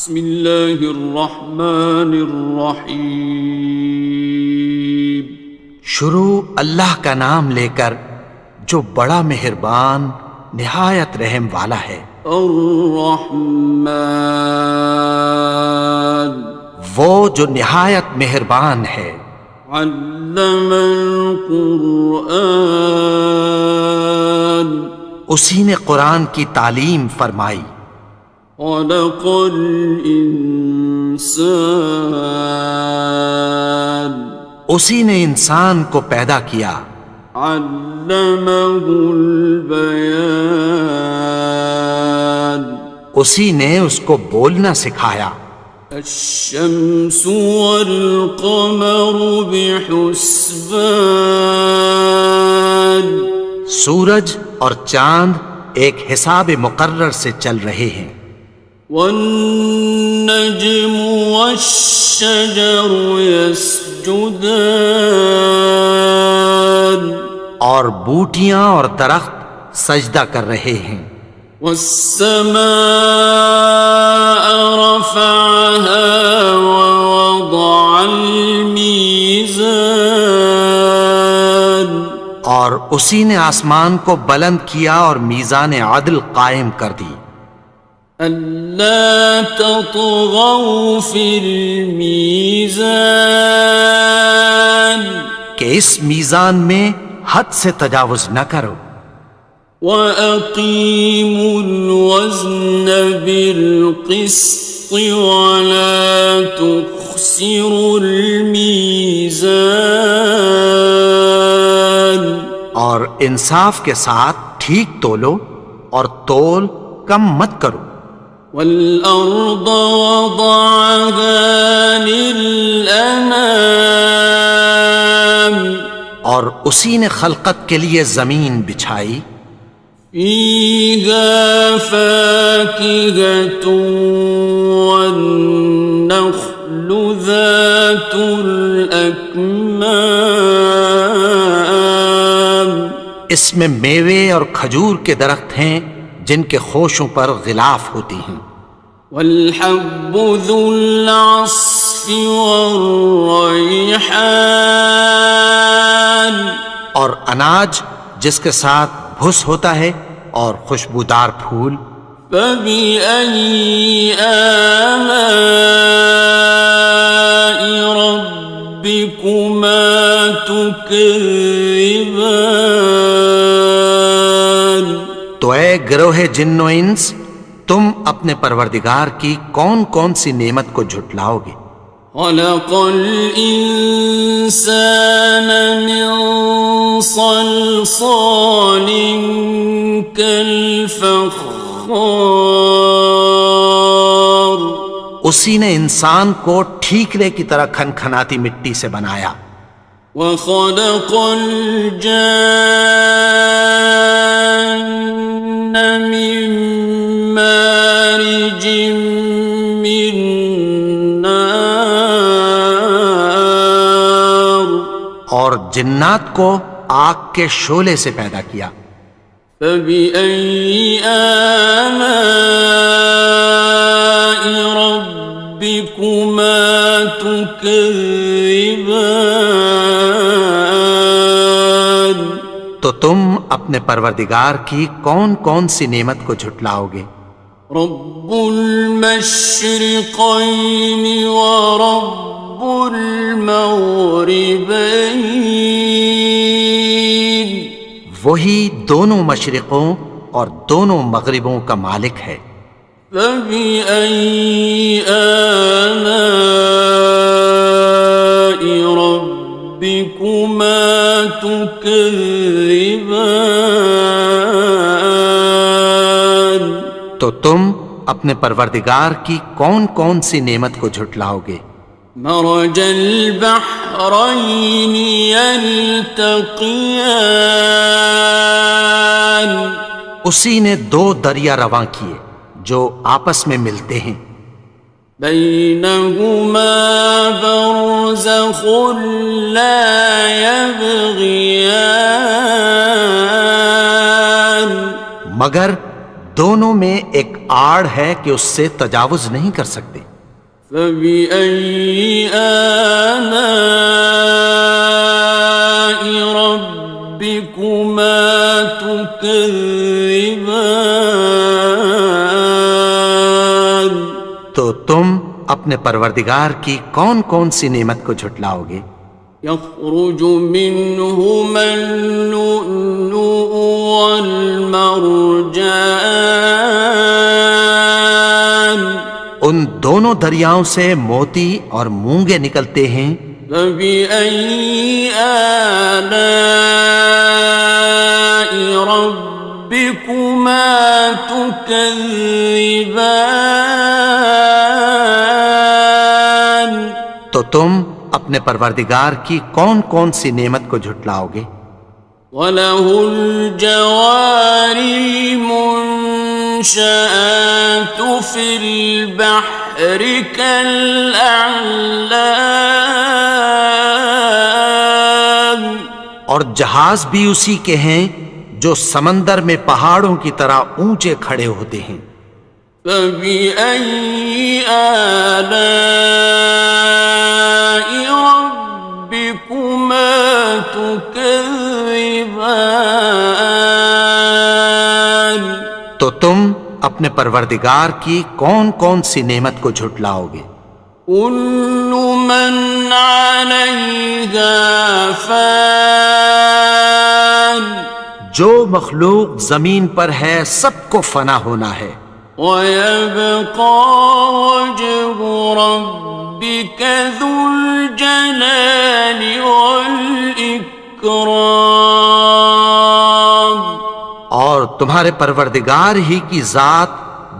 بسم اللہ الرحمن الرحیم. شروع اللہ کا نام لے کر جو بڑا مہربان نہایت رحم والا ہے. الرحمن وہ جو نہایت مہربان ہے. علم القرآن اسی نے قرآن کی تعلیم فرمائی. خلق الانسان اسی نے انسان کو پیدا کیا. علمہ البیان اسی نے اس کو بولنا سکھایا. الشمس والقمر بحسبان سورج اور چاند ایک حساب مقرر سے چل رہے ہیں. والنجم والشجر يسجدان اور بوٹیاں اور درخت سجدہ کر رہے ہیں. والسماء رفعها ووضع الميزان اور اسی نے آسمان کو بلند کیا اور میزان عدل قائم کر دی. ألا تطغوا في الميزان کہ اس میزان میں حد سے تجاوز نہ کرو. وَأَقِيمُوا الْوَزْنَ بِالْقِسْطِ وَلَا تُخْسِرُوا الْمِيزَانَ اور انصاف کے ساتھ ٹھیک تولو اور تول کم مت کرو. وَالْأَرْضَ وَضَعَهَا لِلْأَنَامِ اور اسی نے خلقت کے لیے زمین بچھائی. فِيهَا فَاكِهَةٌ وَالنَّخْلُ ذَاتُ الْأَكْمَامِ اس میں میوے اور کھجور کے درخت ہیں جن کے خوشوں پر غلاف ہوتی ہیں. وَالْحَبُّ ذُو الْعَصْفِ وَالرَّيْحَانِ اور اناج جس کے ساتھ بھس ہوتا ہے اور خوشبودار پھول. فَبِأَيِّ آلَاءِ رَبِّكُمَا تُكَذِّبَانِ تو اے گروہ جن و انس تم اپنے پروردگار کی کون کون سی نعمت کو جھٹلاؤ گے. خَلَقَ الْإِنسَانَ مِنْ صَلْصَالٍ كَالْفَخَّارِ اسی نے انسان کو ٹھیکرے کی طرح کھنکھناتی مٹی سے بنایا. وَخَلَقَ الْجَانَّ مِن مَّارِجٍ مِّن نَّارٍ اور جنات کو آگ کے شعلے سے پیدا کیا. فَبِأَيِّ آلَاءِ رَبِّكُمَا تُكَذِّبَانِ تو تم اپنے پروردگار کی کون کون سی نعمت کو جھٹلاؤ گے. رب المشرقین ورب المغربین وہی دونوں مشرقوں اور دونوں مغربوں کا مالک ہے. فَبِأَيِّ آلَاءِ رَبِّكُمَا تُكَذِّبَانِ تو تم اپنے پروردگار کی کون کون سی نعمت کو جھٹلاؤ گے. مرج البحرین یلتقیان اسی نے دو دریا رواں کیے جو آپس میں ملتے ہیں. بینہما برزخ لا یبغیان مگر دونوں میں ایک آڑ ہے کہ اس سے تجاوز نہیں کر سکتے۔ فبأي آلاء ربكما تكذبان؟ تو تم اپنے پروردگار کی کون کون سی نعمت کو جھٹلاؤ گے؟ يخرج منهما اللؤلؤ والمرجان، ان دونوں دریاؤں سے موتی اور مونگے نکلتے ہیں۔ فبأي آلاء ربكما تكذبان؟ تو تم اپنے پروردگار کی کون کون سی نعمت کو جھٹلاؤ گے؟ وَلَهُ الْجَوَارِ الْمُنشَآتُ فِي الْبَحْرِ كَالْأَعْلَامِ، اور جہاز بھی اسی کے ہیں جو سمندر میں پہاڑوں کی طرح اونچے کھڑے ہوتے ہیں۔ فَبِأَيِّ آلَاءِ رَبِّكُمَا تُكَذِّبَانِ؟ تو تم اپنے پروردگار کی کون کون سی نعمت کو جھٹلاؤ گے؟ كُلُّ مَنْ عَلَيْهَا فَانٍ، جو مخلوق زمین پر ہے سب کو فنا ہونا ہے۔ وَيَبْقَى وَجْهُ رَبِّكَ ذُو الْجَلَالِ وَالْإِكْرَامِ، اور تمہارے پروردگار ہی کی ذات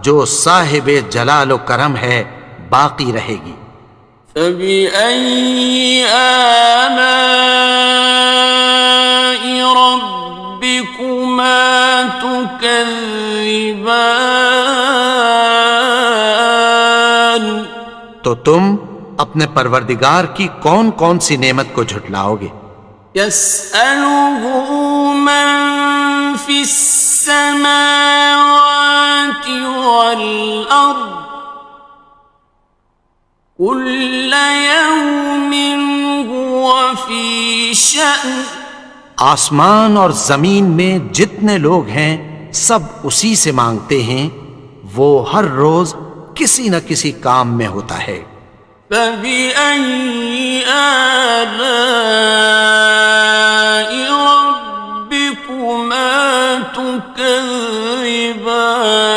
جو صاحب جلال و کرم ہے باقی رہے گی۔ فَبِأَيِّ آلَاءِ رَبِّكُمَا تُكَذِّبَانِ؟ تو تم اپنے پروردگار کی کون کون سی نعمت کو جھٹلاؤ گے؟ يَسْأَلُهُ مَن فِي السَّمَاوَاتِ وَالْأَرْضِ كُلَّ يَوْمٍ هُوَ فِي شَأْنٍ، آسمان اور زمین میں جتنے لوگ ہیں سب اسی سے مانگتے ہیں، وہ ہر روز کسی نہ کسی کام میں ہوتا ہے۔ فَبِأَيِّ آلَاءِ رَبِّكُمَا تُكَذِّبَانِ؟